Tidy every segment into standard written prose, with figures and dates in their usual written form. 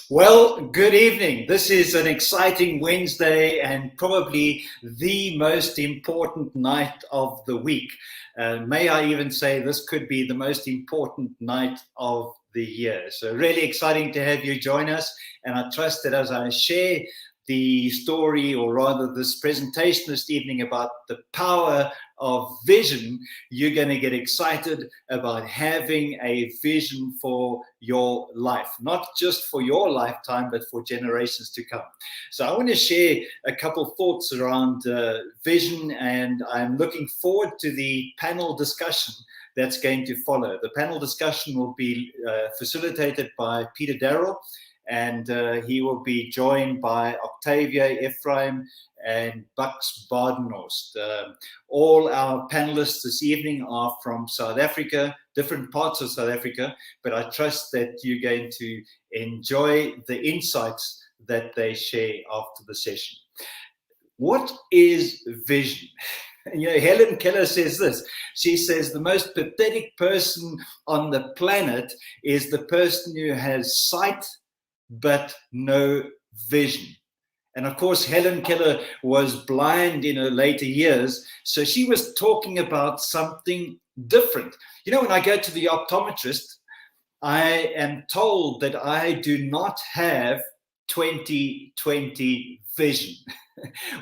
Well, good evening. This is an exciting Wednesday and probably the most important night of the week. May I even say this could be the most important night of the year. So really exciting to have you join us. And I trust that as I share the story, or rather this presentation this evening about the power of vision, you're going to get excited about having a vision for your life, not just for your lifetime, but for generations to come. So I want to share a couple thoughts around vision, and I'm looking forward to the panel discussion that's going to follow. The panel discussion will be facilitated by Peter Darrell, and he will be joined by Octavia Ephraim and Bucks Badenhorst. All our panelists this evening are from South Africa, different parts of South Africa, but I trust that you're going to enjoy the insights that they share after the session. What is vision? You know, Helen Keller says this. She says the most pathetic person on the planet is the person who has sight but no vision. And of course, Helen Keller was blind in her later years, so she was talking about something different. You know, when I go to the optometrist, I am told that I do not have 20/20 vision.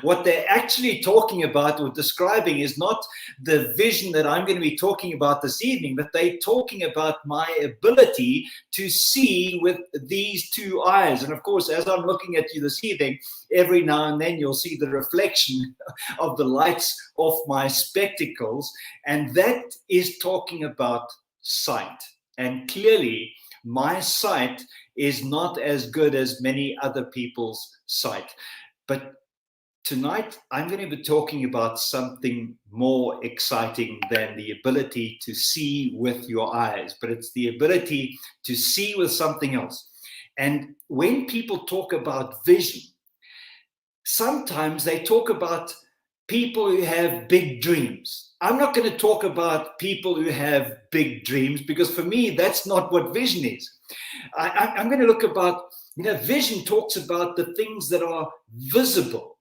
What they're actually talking about or describing is not the vision that I'm going to be talking about this evening, but they're talking about my ability to see with these two eyes. And of course, as I'm looking at you this evening, every now and then you'll see the reflection of the lights off my spectacles, and that is talking about sight. And clearly, my sight is not as good as many other people's sight. But tonight, I'm going to be talking about something more exciting than the ability to see with your eyes, but it's the ability to see with something else. And when people talk about vision, sometimes they talk about people who have big dreams. I'm not going to talk about people who have big dreams, because for me, that's not what vision is. I'm going to look about, vision talks about the things that are visible.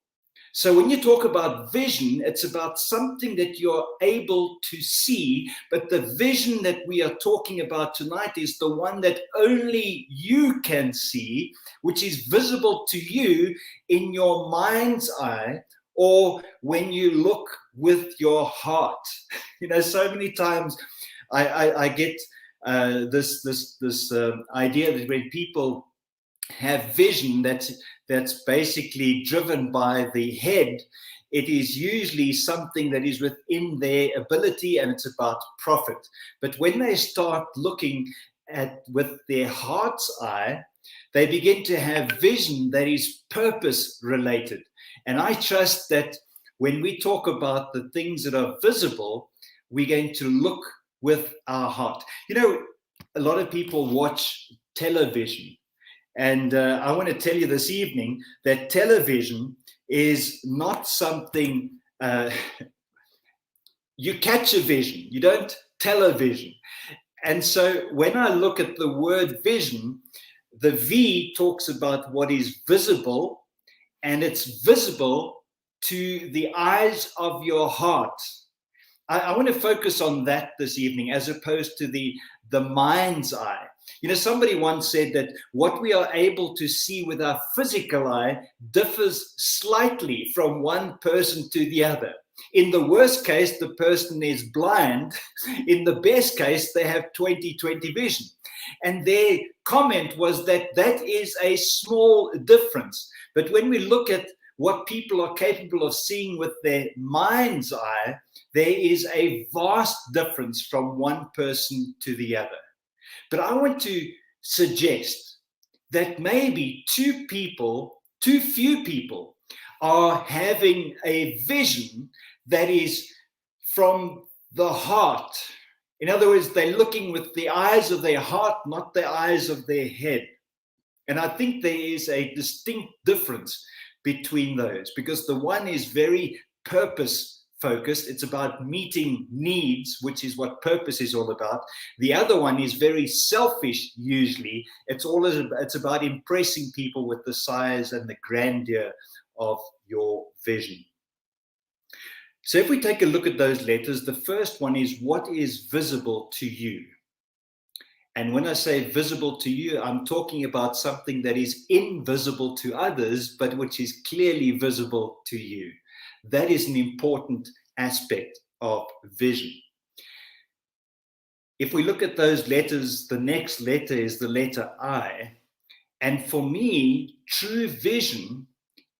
So when you talk about vision, it's about something that you're able to see, but the vision that we are talking about tonight is the one that only you can see, which is visible to you in your mind's eye, or when you look with your heart. So many times I get this idea that when people have vision that's basically driven by the head, it is usually something that is within their ability, and it's about profit. But when they start looking at with their heart's eye, they begin to have vision that is purpose related. And I trust that when we talk about the things that are visible, we're going to look with our heart. A lot of people watch television. And I want to tell you this evening that television is not something, you catch a vision, you don't tell a vision. And so when I look at the word vision, the V talks about what is visible, and it's visible to the eyes of your heart. I want to focus on that this evening as opposed to the mind's eye. Somebody once said that what we are able to see with our physical eye differs slightly from one person to the other. In the worst case, the person is blind. In the best case, they have 20/20 vision. And their comment was that is a small difference. But when we look at what people are capable of seeing with their mind's eye, there is a vast difference from one person to the other. But I want to suggest that maybe too few people are having a vision that is from the heart. In other words, they're looking with the eyes of their heart, not the eyes of their head. And I think there is a distinct difference between those, because the one is very purpose focused. It's about meeting needs, which is what purpose is all about. The other one is very selfish. Usually it's about impressing people with the size and the grandeur of your vision. So if we take a look at those letters, the first one is what is visible to you. And when I say visible to you, I'm talking about something that is invisible to others, but which is clearly visible to you. That is an important aspect of vision. If we look at those letters, the next letter is the letter I. And for me, true vision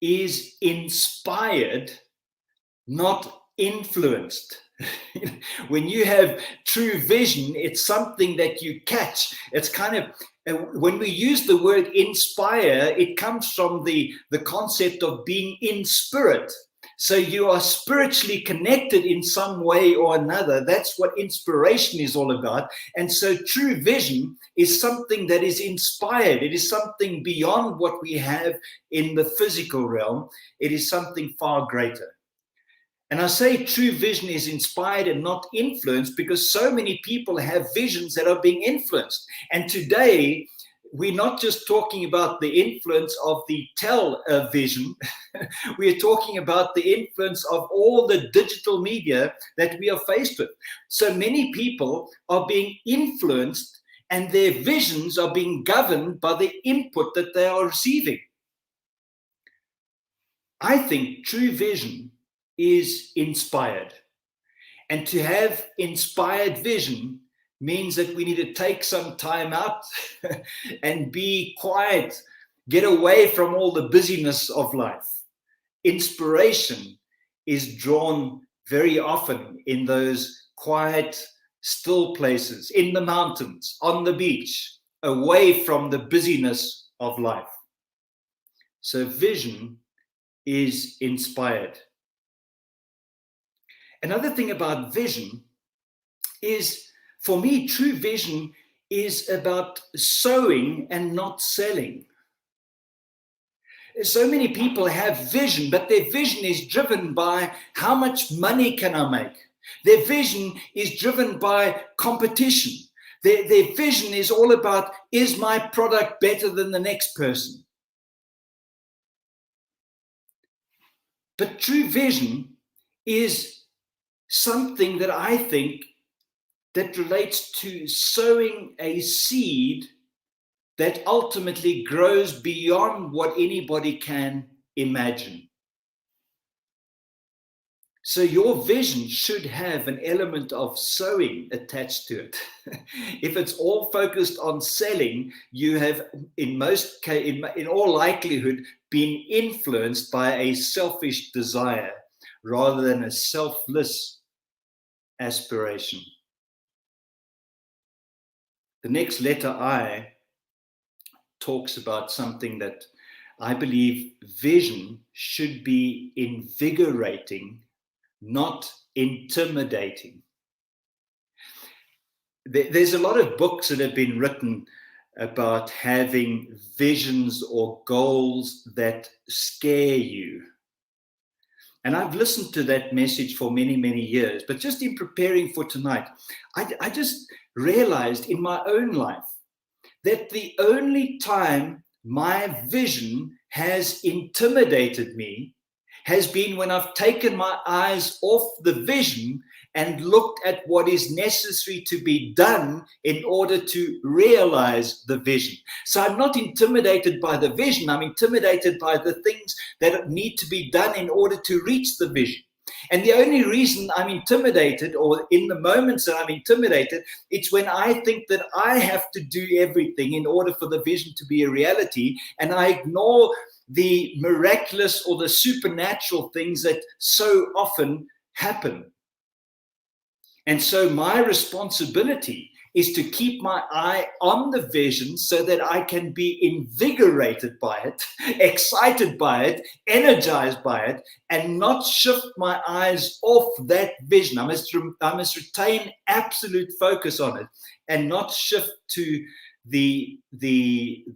is inspired, not influenced. When you have true vision, it's something that you catch. It's kind of, when we use the word inspire, it comes from the concept of being in spirit. So you are spiritually connected in some way or another. That's what inspiration is all about. And so true vision is something that is inspired. It is something beyond what we have in the physical realm. It is something far greater. And I say true vision is inspired and not influenced because so many people have visions that are being influenced. And today, we're not just talking about the influence of the television. We're talking about the influence of all the digital media that we are faced with. So many people are being influenced and their visions are being governed by the input that they are receiving. I think true vision is inspired. And to have inspired vision means that we need to take some time out and be quiet, get away from all the busyness of life. Inspiration is drawn very often in those quiet, still places, in the mountains, on the beach, away from the busyness of life. So vision is inspired. Another thing about vision is, for me, true vision is about sowing and not selling. So many people have vision, but their vision is driven by how much money can I make? Their vision is driven by competition. Their vision is all about, is my product better than the next person? But true vision is something that I think that relates to sowing a seed that ultimately grows beyond what anybody can imagine. So your vision should have an element of sowing attached to it. If it's all focused on selling, you have, in all likelihood, been influenced by a selfish desire rather than a selfless aspiration. The next letter, I, talks about something that I believe vision should be invigorating, not intimidating. There's a lot of books that have been written about having visions or goals that scare you. And I've listened to that message for many, many years. But just in preparing for tonight, I just realized in my own life that the only time my vision has intimidated me has been when I've taken my eyes off the vision and looked at what is necessary to be done in order to realize the vision. So I'm not intimidated by the vision, I'm intimidated by the things that need to be done in order to reach the vision. And the only reason I'm intimidated, or in the moments that I'm intimidated, it's when I think that I have to do everything in order for the vision to be a reality, and I ignore the miraculous or the supernatural things that so often happen. And so my responsibility is to keep my eye on the vision so that I can be invigorated by it, excited by it, energized by it, and not shift my eyes off that vision. I must retain absolute focus on it and not shift to the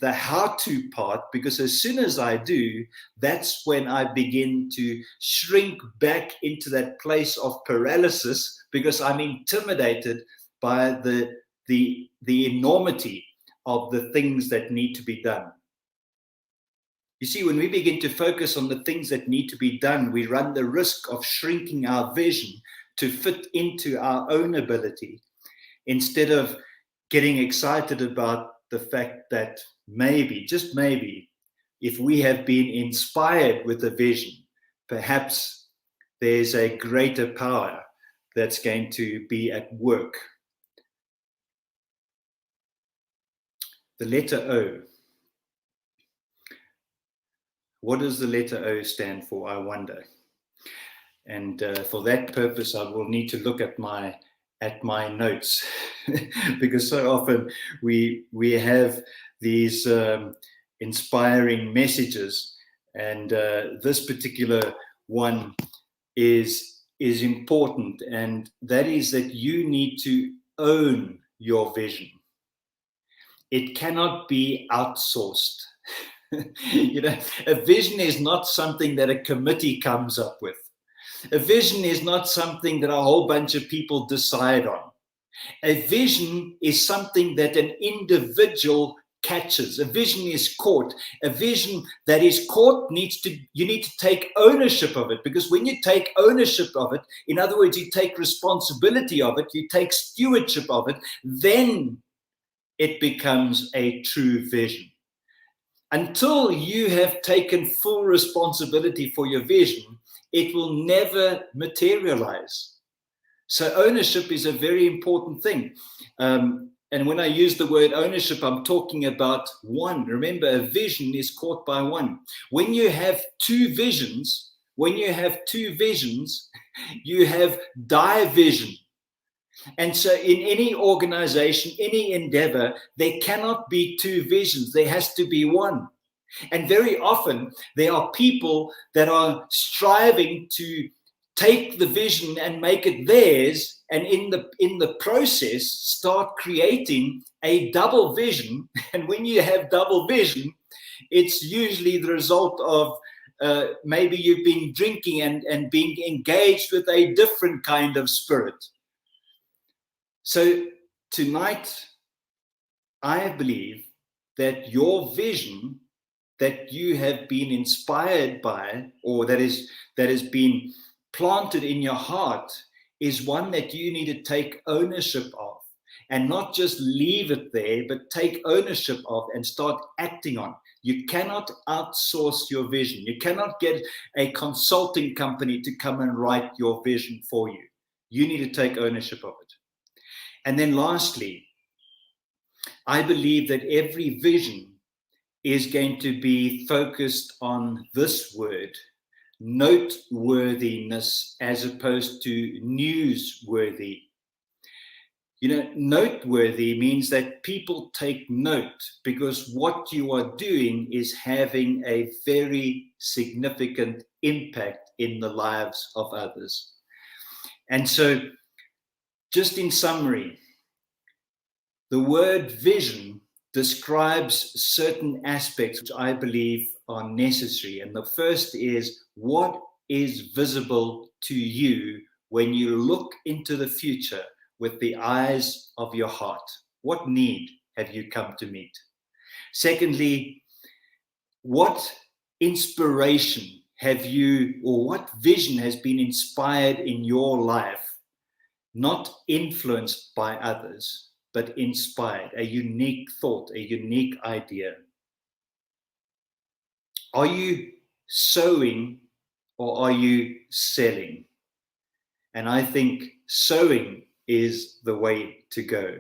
how-to part, because as soon as I do, that's when I begin to shrink back into that place of paralysis, because I'm intimidated by the enormity of the things that need to be done. You see, when we begin to focus on the things that need to be done, we run the risk of shrinking our vision to fit into our own ability, instead of getting excited about the fact that maybe, just maybe, if we have been inspired with a vision, perhaps there's a greater power that's going to be at work. The letter O. What does the letter O stand for, I wonder? And for that purpose, I will need to look at my notes because so often we have these inspiring messages, and this particular one is important, and that is that you need to own your vision. It cannot be outsourced. You know, a vision is not something that a committee comes up with. A vision is not something that a whole bunch of people decide on. A vision is something that an individual catches. A vision is caught. A vision that is caught you need to take ownership of it, because when you take ownership of it, in other words, you take responsibility of it, you take stewardship of it, then it becomes a true vision. Until you have taken full responsibility for your vision, it will never materialize. So ownership is a very important thing. And when I use the word ownership, I'm talking about one. Remember, a vision is caught by one. When you have two visions, you have division. And so in any organization, any endeavor, there cannot be two visions. There has to be one. And very often there are people that are striving to take the vision and make it theirs, and in the process start creating a double vision. And when you have double vision, it's usually the result of maybe you've been drinking and being engaged with a different kind of spirit. So tonight, I believe that your vision that you have been inspired by, or that has been planted in your heart, is one that you need to take ownership of, and not just leave it there, but take ownership of and start acting on. You cannot outsource your vision. You cannot get a consulting company to come and write your vision for you. You need to take ownership of it. And then lastly, I believe that every vision is going to be focused on this word, noteworthiness, as opposed to newsworthy. You know, noteworthy means that people take note, because what you are doing is having a very significant impact in the lives of others. And so, just in summary, the word vision describes certain aspects which I believe are necessary. And the first is, what is visible to you when you look into the future with the eyes of your heart? What need have you come to meet? Secondly, what inspiration have you, or what vision has been inspired in your life? Not influenced by others, but inspired, a unique thought, a unique idea. Are you sowing or are you selling? And I think sowing is the way to go.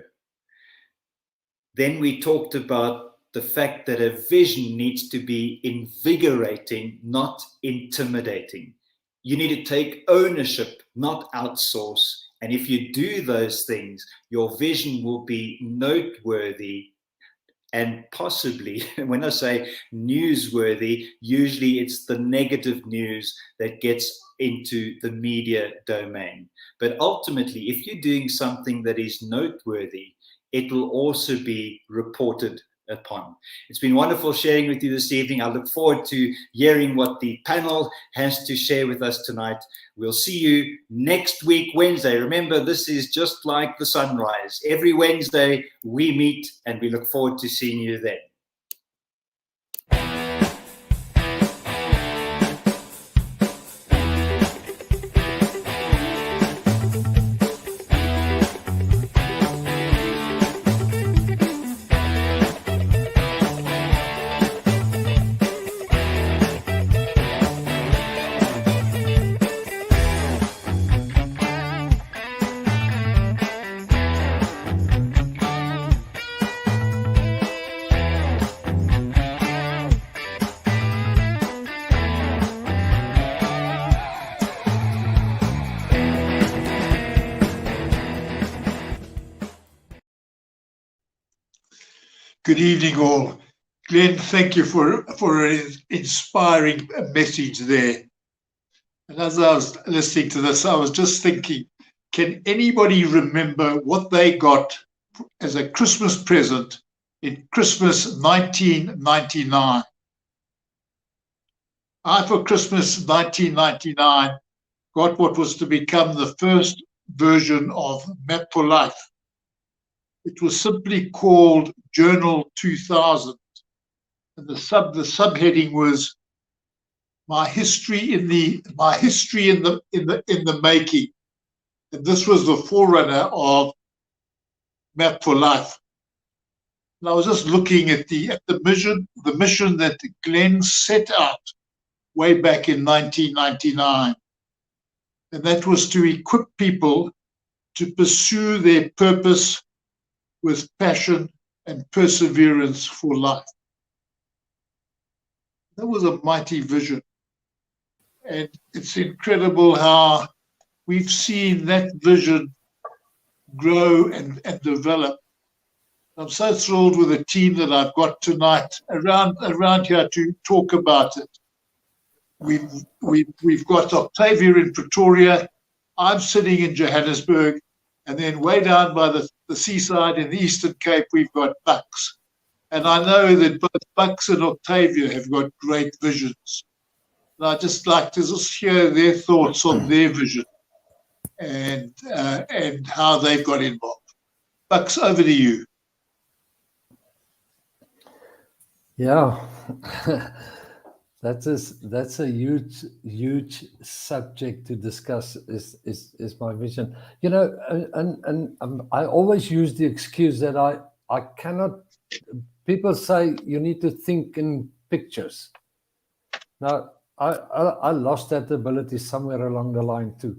Then we talked about the fact that a vision needs to be invigorating, not intimidating. You need to take ownership, not outsource. And if you do those things, your vision will be noteworthy and possibly, when I say newsworthy, usually it's the negative news that gets into the media domain. But ultimately, if you're doing something that is noteworthy, it will also be reported upon. It's been wonderful sharing with you this evening. I look forward to hearing what the panel has to share with us tonight. We'll see you next week, Wednesday. Remember, this is just like the sunrise. Every Wednesday we meet, and we look forward to seeing you then. Good evening, all. Glenn, thank you for an inspiring message there. And as I was listening to this, I was just thinking, can anybody remember what they got as a Christmas present in Christmas 1999? I, for Christmas 1999, got what was to become the first version of Map for Life. It was simply called Journal 2000, and the subheading was my history in the making. And this was the forerunner of Map for Life. And I was just looking at the mission that Glenn set out way back in 1999, and that was to equip people to pursue their purpose with passion and perseverance for life. That was a mighty vision. And it's incredible how we've seen that vision grow and develop. I'm so thrilled with the team that I've got tonight around here to talk about it. We've got Octavia in Pretoria. I'm sitting in Johannesburg. And then way down by the seaside in the Eastern Cape, we've got Bucks. And I know that both Bucks and Octavia have got great visions. And I'd just like to just hear their thoughts on their vision and how they've got involved. Bucks, over to you. Yeah. That's a huge subject to discuss. Is my vision, and I always use the excuse that I cannot. People say you need to think in pictures. Now I lost that ability somewhere along the line to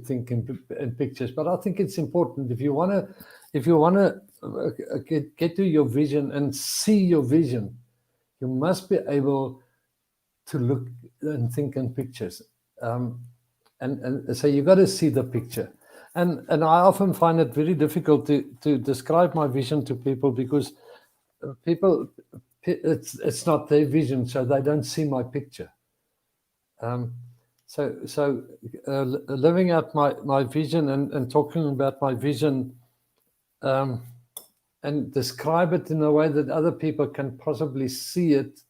think in pictures, but I think it's important if you wanna get to your vision and see your vision, you must be able to look and think in pictures, and so you got to see the picture, and I often find it very difficult to describe my vision to people because it's not their vision, so they don't see my picture. So living out my vision and talking about my vision, and describe it in a way that other people can possibly see it.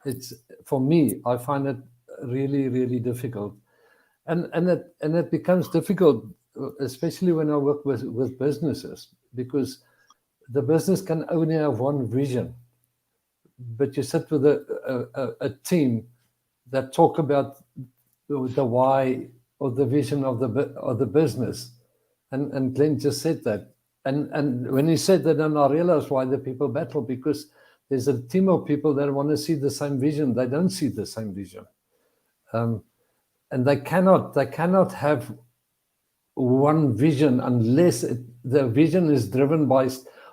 It's, for me, I find it really, really difficult, and it becomes difficult, especially when I work with businesses, because the business can only have one vision, but you sit with a team that talk about the why or the vision of the business, and Glenn just said that, and when he said that, then I realized why the people battle, because there's a team of people that want to see the same vision. They don't see the same vision, and they cannot have one vision unless the vision is driven by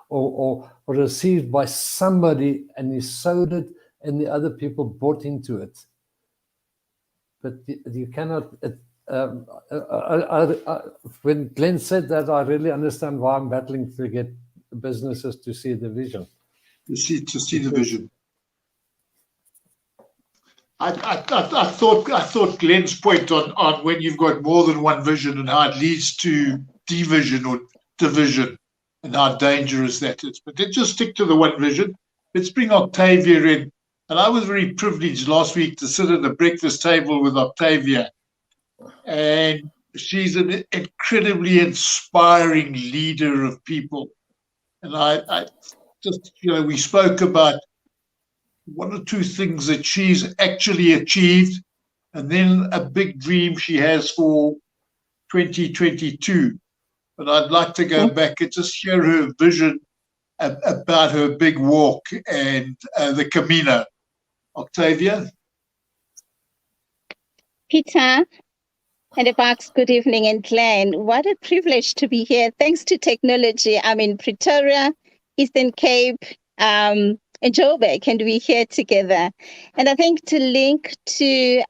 or received by somebody, and he sowed it, and the other people bought into it. But you cannot. When Glenn said that, I really understand why I'm battling to get businesses to see the vision. To see the vision. I thought Glenn's point on when you've got more than one vision and how it leads to division or division and how dangerous that is. But let's just stick to the one vision. Let's bring Octavia in. And I was very privileged last week to sit at the breakfast table with Octavia. And she's an incredibly inspiring leader of people. And I just, we spoke about one or two things that she's actually achieved, and then a big dream she has for 2022. But I'd like to go back and just hear her vision about her big walk and the Camino. Octavia? Peter and Fox, good evening, and Glenn. What a privilege to be here. Thanks to technology, I'm in Pretoria, Eastern Cape, and Joburg, and we're here together. And I think to link to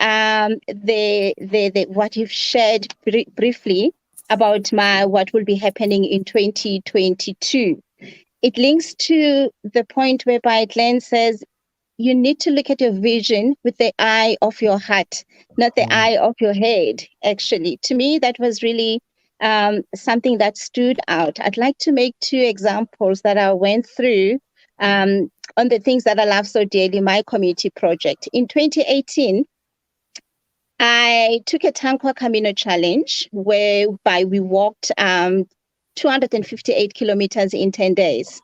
the what you've shared briefly about what will be happening in 2022, it links to the point whereby Glenn says you need to look at your vision with the eye of your heart, not the eye of your head, actually. To me, that was really something that stood out. I'd like to make two examples that I went through on the things that I love so dearly, my community project. In 2018, I took a Tankwa Camino challenge whereby we walked 258 kilometers in 10 days.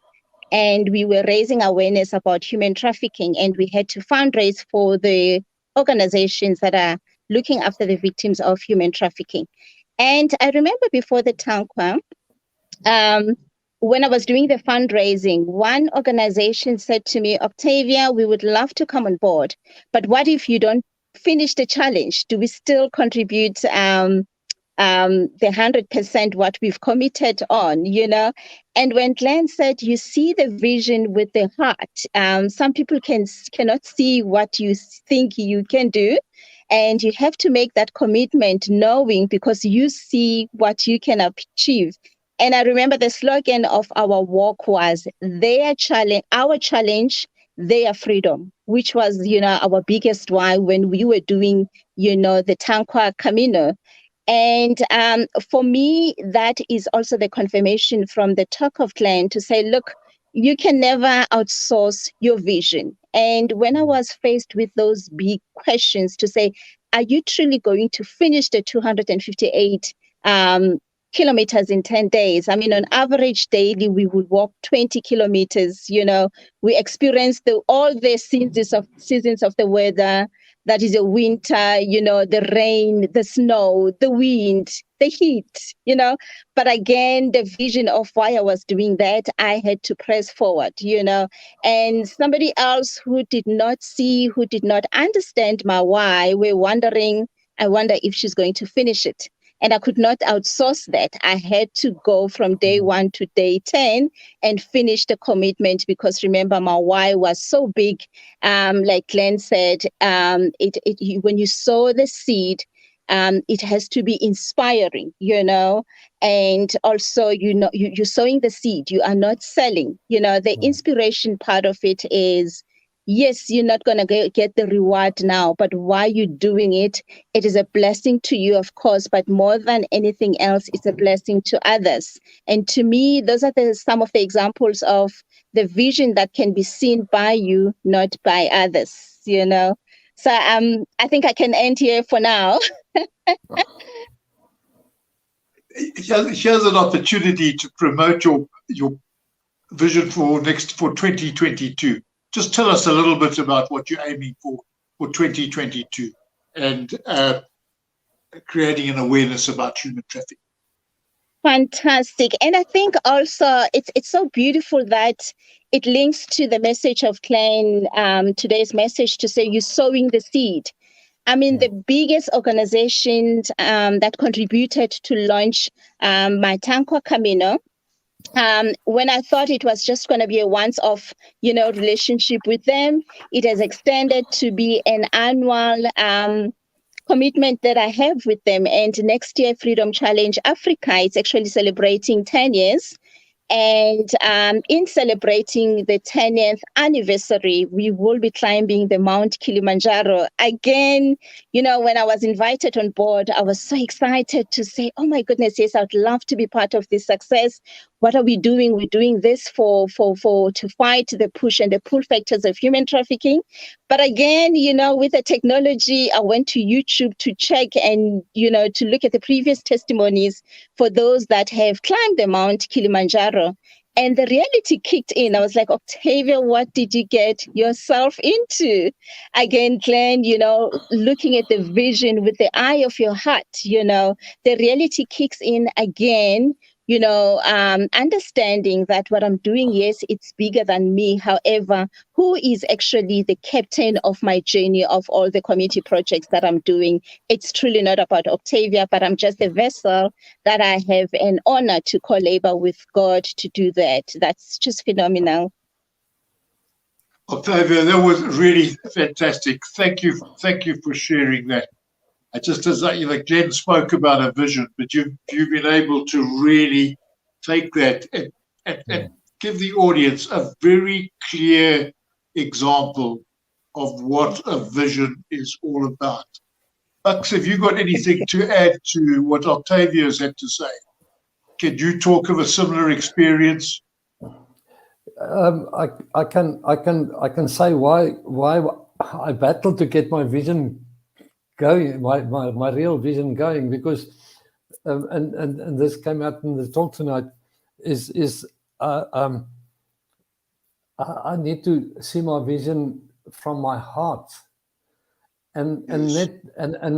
And we were raising awareness about human trafficking, and we had to fundraise for the organizations that are looking after the victims of human trafficking. And I remember before the Tankwa, when I was doing the fundraising, one organization said to me, Octavia, we would love to come on board, but what if you don't finish the challenge? Do we still contribute the 100% what we've committed on, And when Glenn said, you see the vision with the heart, some people cannot see what you think you can do. And you have to make that commitment knowing because you see what you can achieve. And I remember the slogan of our walk was their challenge, our challenge, their freedom, which was, our biggest why when we were doing, the Tankwa Camino. And for me, that is also the confirmation from the talk of Glenn to say, look, you can never outsource your vision. And when I was faced with those big questions to say, are you truly going to finish the 258 kilometers in 10 days? I mean, on average daily, we would walk 20 kilometers. We experienced all the seasons of the weather. That is the winter, the rain, the snow, the wind, the heat, But again, the vision of why I was doing that, I had to press forward, And somebody else who did not see, who did not understand my why, were wondering, I wonder if she's going to finish it. And I could not outsource that. I had to go from day 1 to day 10 and finish the commitment because remember, my why was so big. Like Glenn said, when you sow the seed, it has to be inspiring, and also, you're sowing the seed. You are not selling, the inspiration part of it is, yes, you're not going to get the reward now, but while you're doing it, it is a blessing to you, of course, but more than anything else, it's a blessing to others. And to me, those are some of the examples of the vision that can be seen by you, not by others, So I think I can end here for now. Here's an opportunity to promote your vision for 2022. Just tell us a little bit about what you're aiming for 2022 and creating an awareness about human trafficking. Fantastic. And I think also it's so beautiful that it links to the message of Glenn, today's message to say you're sowing the seed. I mean, the biggest organizations that contributed to launch my Tankwa Camino, when I thought it was just going to be a once-off, relationship with them, it has extended to be an annual commitment that I have with them. And next year, Freedom Challenge Africa, it's actually celebrating 10 years. And in celebrating the 10th anniversary, we will be climbing the Mount Kilimanjaro. Again, when I was invited on board, I was so excited to say, oh my goodness, yes, I'd love to be part of this success. what are we doing? We're doing this to fight the push and the pull factors of human trafficking. But again, with the technology, I went to YouTube to check and, to look at the previous testimonies for those that have climbed the Mount Kilimanjaro. And the reality kicked in. I was like, Octavia, what did you get yourself into? Again, Glenn, looking at the vision with the eye of your heart, the reality kicks in again, understanding that what I'm doing, yes, it's bigger than me. However, who is actually the captain of my journey of all the community projects that I'm doing? It's truly not about Octavia, but I'm just a vessel that I have an honor to co-labor with God to do that. That's just phenomenal. Octavia, that was really fantastic. Thank you for sharing that. Just as Glenn spoke about a vision, but you've been able to really take that and give the audience a very clear example of what a vision is all about. Bucks, have you got anything to add to what Octavia has had to say? Can you talk of a similar experience? I can say why I battled to get my vision going, my real vision going, because and this came out in the talk tonight, is I need to see my vision from my heart, and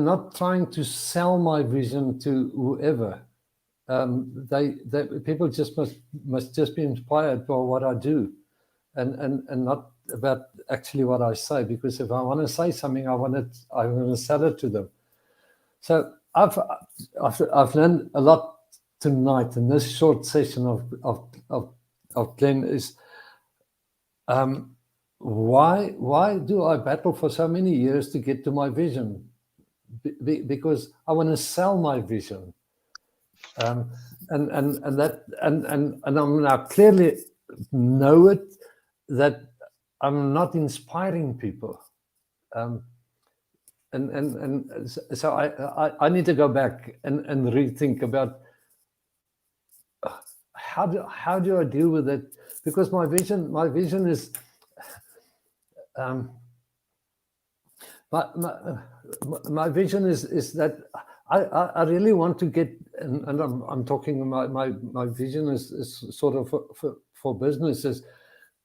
not trying to sell my vision to whoever. People just must just be inspired by what I do, and not about actually what I say, because if I want to say something, I want to sell it to them. So I've learned a lot tonight in this short session of Glenn is why do I battle for so many years to get to my vision? Because I want to sell my vision, and I'm now clearly know it, that I'm not inspiring people, and so I need to go back and rethink about how do I deal with it, because my vision is my vision is that I really want to get, and I'm talking my vision is sort of for businesses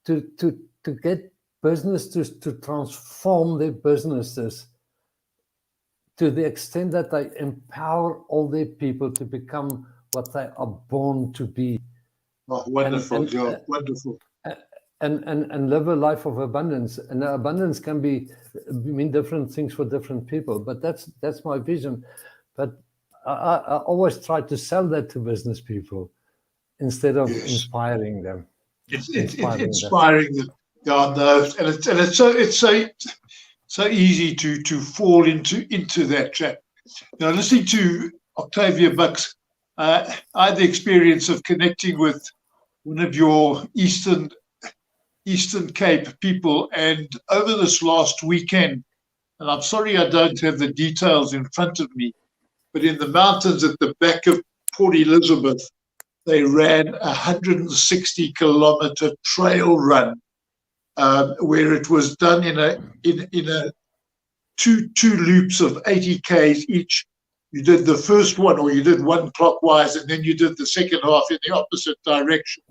to get businesses to transform their businesses to the extent that they empower all their people to become what they are born to be. Oh, wonderful, Joe. Wonderful. And live a life of abundance. And abundance can mean different things for different people, but that's my vision. But I always try to sell that to business people instead of inspiring them. It's inspiring them. Yeah, no, and it's so easy to fall into that trap. Now, listening to Octavia Bucks, I had the experience of connecting with one of your Eastern Cape people, and over this last weekend, and I'm sorry I don't have the details in front of me, but in the mountains at the back of Port Elizabeth, they ran a 160-kilometer trail run, where it was done in a two loops of 80 k's each. You did the first one, or you did one clockwise, and then you did the second half in the opposite direction.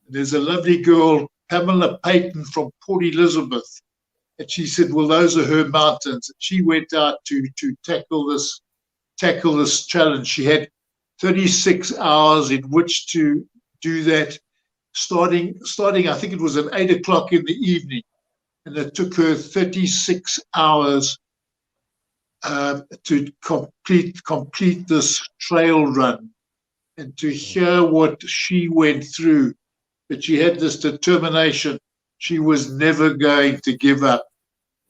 There's a lovely girl, Pamela Payton, from Port Elizabeth, and she said, well, those are her mountains. And she went out to tackle this challenge. She had 36 hours in which to do that, starting I think it was at 8 o'clock in the evening, and it took her 36 hours to complete this trail run, and to hear what she went through. But she had this determination. She was never going to give up,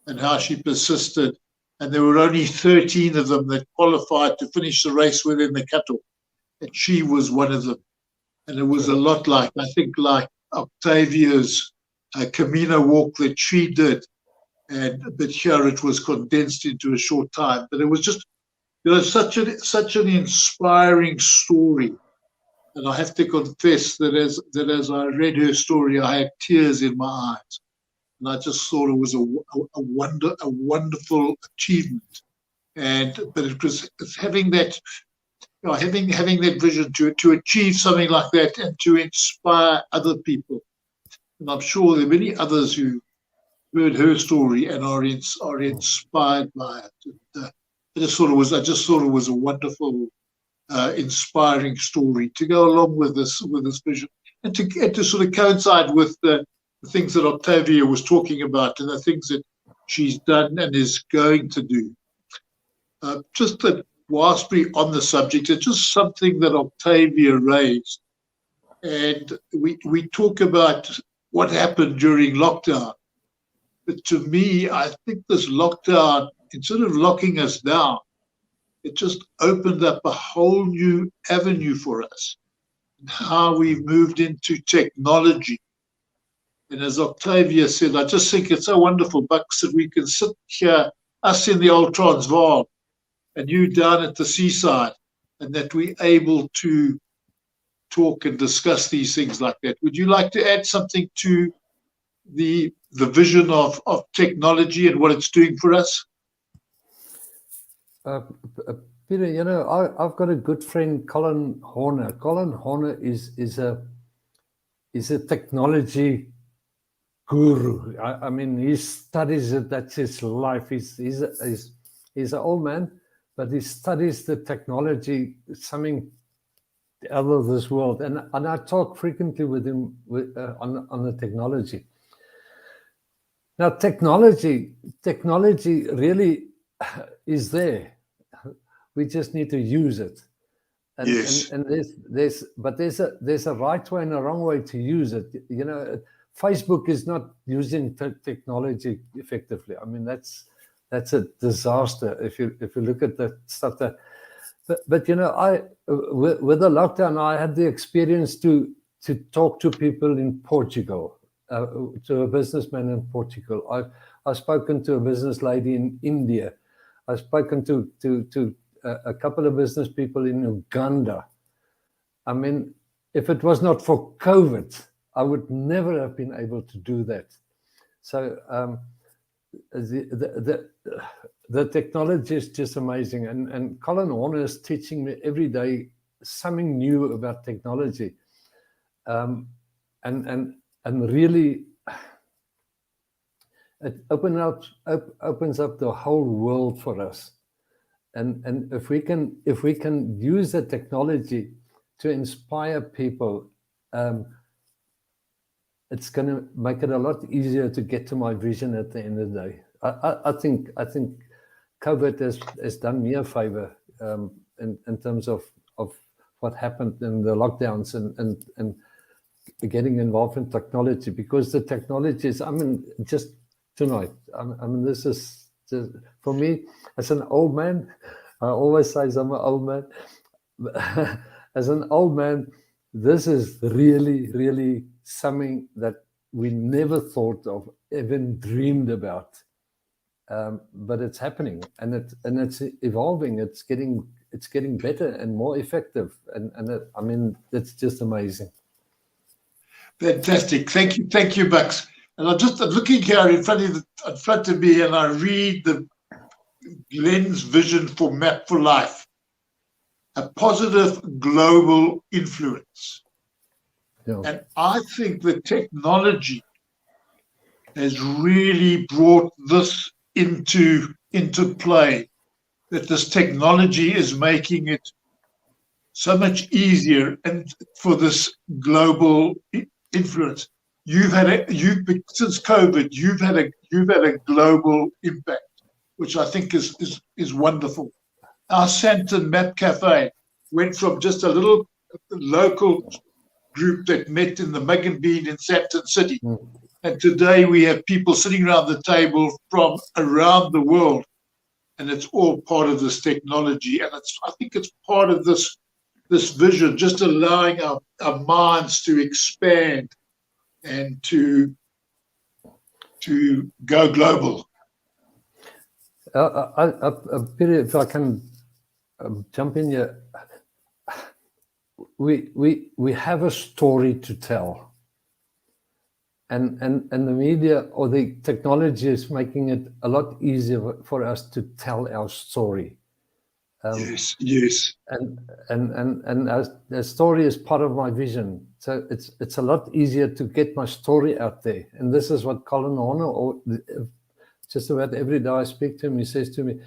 and how she persisted. And there were only 13 of them that qualified to finish the race within the cutoff, and she was one of them. And it was a lot like Octavia's Camino walk that she did, but here it was condensed into a short time. But it was just, such an inspiring story And I have to confess that as I read her story, I had tears in my eyes. And I just thought it was a wonderful achievement. But it's having that, having that vision to achieve something like that and to inspire other people. And I'm sure there are many others who heard her story and are inspired by it. And, I just thought it was a wonderful, inspiring story to go along with this vision, and to sort of coincide with the things that Octavia was talking about and the things that she's done and is going to do. Just that whilst we're on the subject, it's just something that Octavia raised. And we talk about what happened during lockdown. But to me, I think this lockdown, instead of locking us down, it just opened up a whole new avenue for us. And how we've moved into technology. And as Octavia said, I just think it's so wonderful, Bucks, that we can sit here, us in the old Transvaal, and you down at the seaside, and that we're able to talk and discuss these things like that. Would you like to add something to the vision of technology and what it's doing for us? Peter, you know, I've got a good friend, Colin Horner. Colin Horner is a technology guru. I mean, he studies it. That's his life. He's an old man, but he studies the technology, something out of this world. And I talk frequently with him on the technology. Now, technology really is there. We just need to use it. And, yes. And there's a right way and a wrong way to use it. You know, Facebook is not using technology effectively. I mean, that's a disaster if you look at the stuff that. But you know, with the lockdown, I had the experience to talk to people in Portugal, to a businessman in Portugal. I've spoken to a business lady in India. I've spoken to a couple of business people in Uganda. I mean, if it was not for COVID, I would never have been able to do that. So the technology is just amazing. And Colin Horner is teaching me every day something new about technology. And really, it opens up the whole world for us. And if we can use the technology to inspire people, it's going to make it a lot easier to get to my vision at the end of the day. I think COVID has done me a favor in terms of what happened in the lockdowns and getting involved in technology, because the technology is, I mean, just tonight. I mean, this is just, for me, as an old man, I always say I'm an old man. As an old man, this is really, really something that we never thought of, even dreamed about. But it's happening, and it's evolving. It's getting better and more effective, I mean, it's just amazing. Fantastic, thank you, Bucks. And I'm looking here in front of me, and I read the Glenn's vision for Map for Life: a positive global influence. Yeah. And I think the technology has really brought this into play, that this technology is making it so much easier and for this global influence. Since COVID, you've had a global impact, which I think is wonderful. Our Santon Map Cafe went from just a little local group that met in the Mug and Bean in Santon City. And today we have people sitting around the table from around the world, and it's all part of this technology. And I think it's part of this vision, just allowing our minds to expand and to go global. Peter, if I can jump in here, we have a story to tell, and the media or the technology is making it a lot easier for us to tell our story. Yes. And as the story is part of my vision, so it's a lot easier to get my story out there. And this is what Colin Horner, or just about every day I speak to him, he says to me,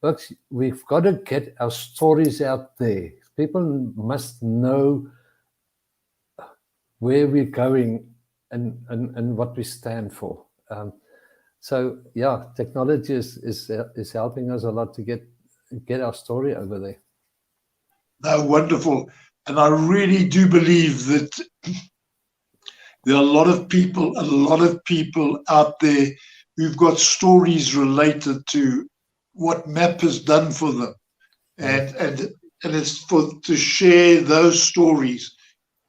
"Look, we've got to get our stories out there. People must know where we're going and what we stand for." So yeah, technology is helping us a lot to get our story over there. No, wonderful. And I really do believe that there are a lot of people out there who've got stories related to what MAP has done for them. And it's to share those stories.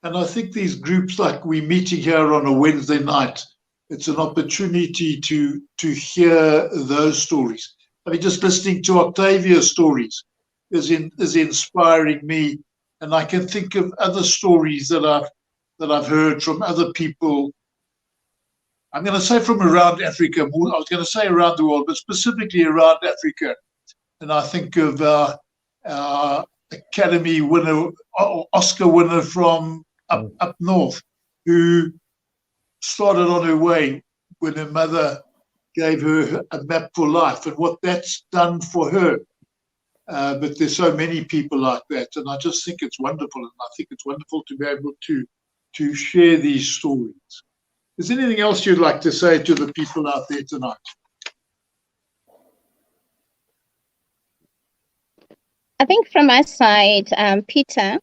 And I think these groups, like we're meeting here on a Wednesday night, it's an opportunity to hear those stories. I mean, just listening to Octavia's stories is inspiring me, and I can think of other stories that I've heard from other people. I'm going to say from around Africa. I was going to say around the world, but specifically around Africa. And I think of our Academy winner, Oscar winner from up north, who started on her way when her mother gave her a map for life, and what that's done for her. But there's so many people like that, and I just think it's wonderful, and I think it's wonderful to be able to share these stories. Is there anything else you'd like to say to the people out there tonight? I think from my side, Peter,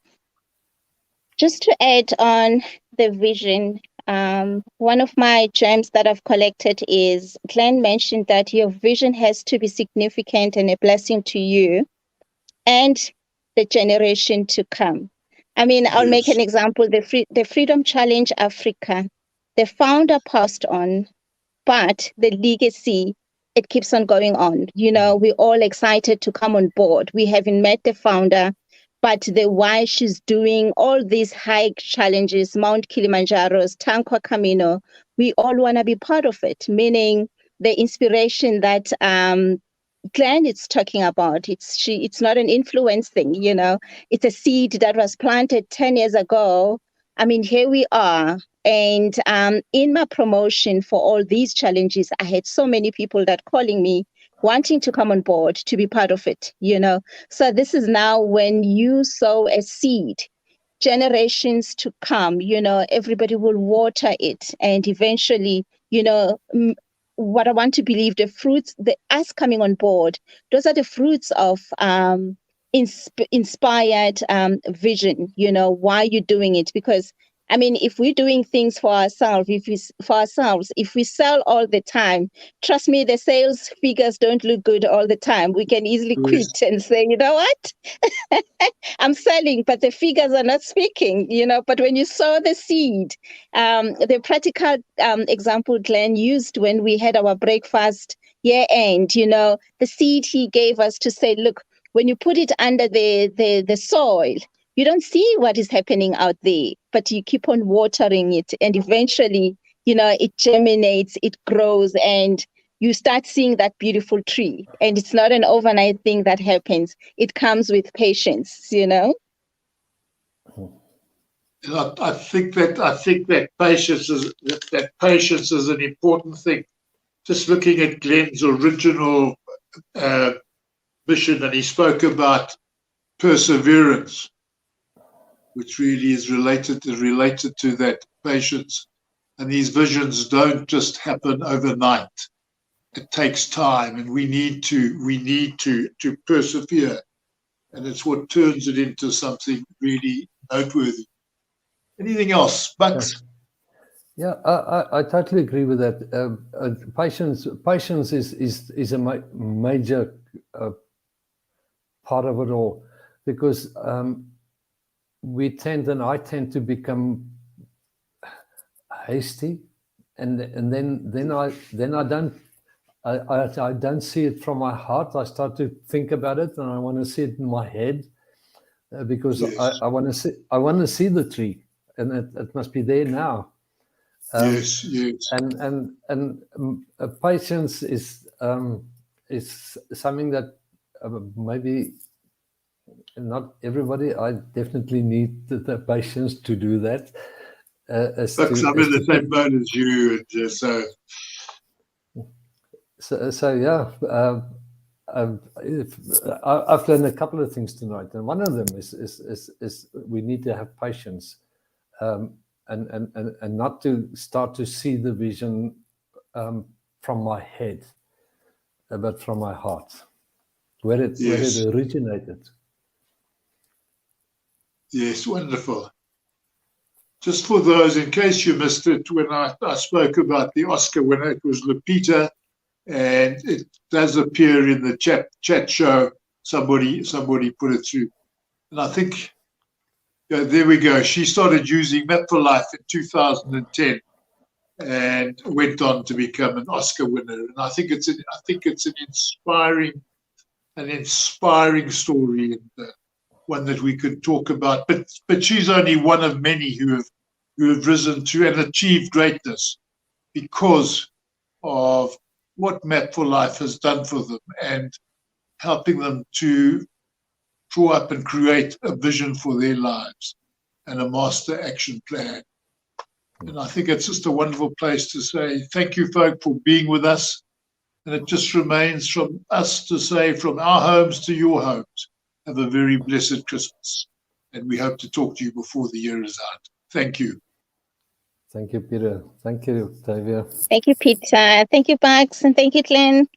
just to add on the vision, one of my gems that I've collected is Glenn mentioned that your vision has to be significant and a blessing to you and the generation to come. I mean, I'll make an example. The Freedom Challenge Africa, the founder passed on, but the legacy, it keeps on going on. You know, we're all excited to come on board. We haven't met the founder, but the why she's doing all these hike challenges, Mount Kilimanjaro's, Tankwa Camino, we all want to be part of it, meaning the inspiration that Glenn is talking about. It's not an influence thing, you know. It's a seed that was planted 10 years ago. I mean, here we are. And in my promotion for all these challenges, I had so many people that calling me, wanting to come on board to be part of it, you know. So this is now when you sow a seed, generations to come, you know, everybody will water it. And eventually, you know, what I want to believe, the fruits, us coming on board, those are the fruits of inspired vision, you know, why you're doing it. Because I mean, if we're doing things for ourselves, if we sell all the time, trust me, the sales figures don't look good all the time. We can easily quit and say, you know what, I'm selling, but the figures are not speaking, you know. But when you sow the seed, the practical example Glenn used when we had our breakfast year end, you know, the seed he gave us to say, look, when you put it under the soil, you don't see what is happening out there, but you keep on watering it, and eventually, you know, it germinates, it grows, and you start seeing that beautiful tree. And it's not an overnight thing that happens. It comes with patience, you know. I think that patience is an important thing. Just looking at Glenn's original mission, and he spoke about perseverance, which really is related to that patience. And these visions don't just happen overnight. It takes time, and we need to persevere. And it's what turns it into something really noteworthy. Anything else, Bucks? Yeah, I totally agree with that. Patience is a major part of it all, because I tend to become hasty, and then I don't see it from my heart. I start to think about it, and I want to see it in my head. because Yes. I want to see the tree, and it must be there now. Yes. And patience is something that maybe not everybody. I definitely need the patience to do that. Look, I'm in the same boat as you, and so yeah. I've learned a couple of things tonight, and one of them is we need to have patience, and not to start to see the vision from my head, but from my heart, where it originated. Yes, wonderful. Just for those, in case you missed it, when I spoke about the Oscar winner, it was Lupita, and it does appear in the chat show. Somebody put it through, and I think there we go. She started using Map for Life in 2010, and went on to become an Oscar winner. And I think it's an inspiring story, and one that we could talk about. But she's only one of many who have risen to and achieved greatness because of what Map for Life has done for them, and helping them to draw up and create a vision for their lives and a master action plan. And I think it's just a wonderful place to say thank you, folk, for being with us. And it just remains from us to say, from our homes to your homes, have a very blessed Christmas. And we hope to talk to you before the year is out. Thank you. Thank you, Peter. Thank you, Tavia. Thank you, Peter. Thank you, Bugs. And thank you, Glenn.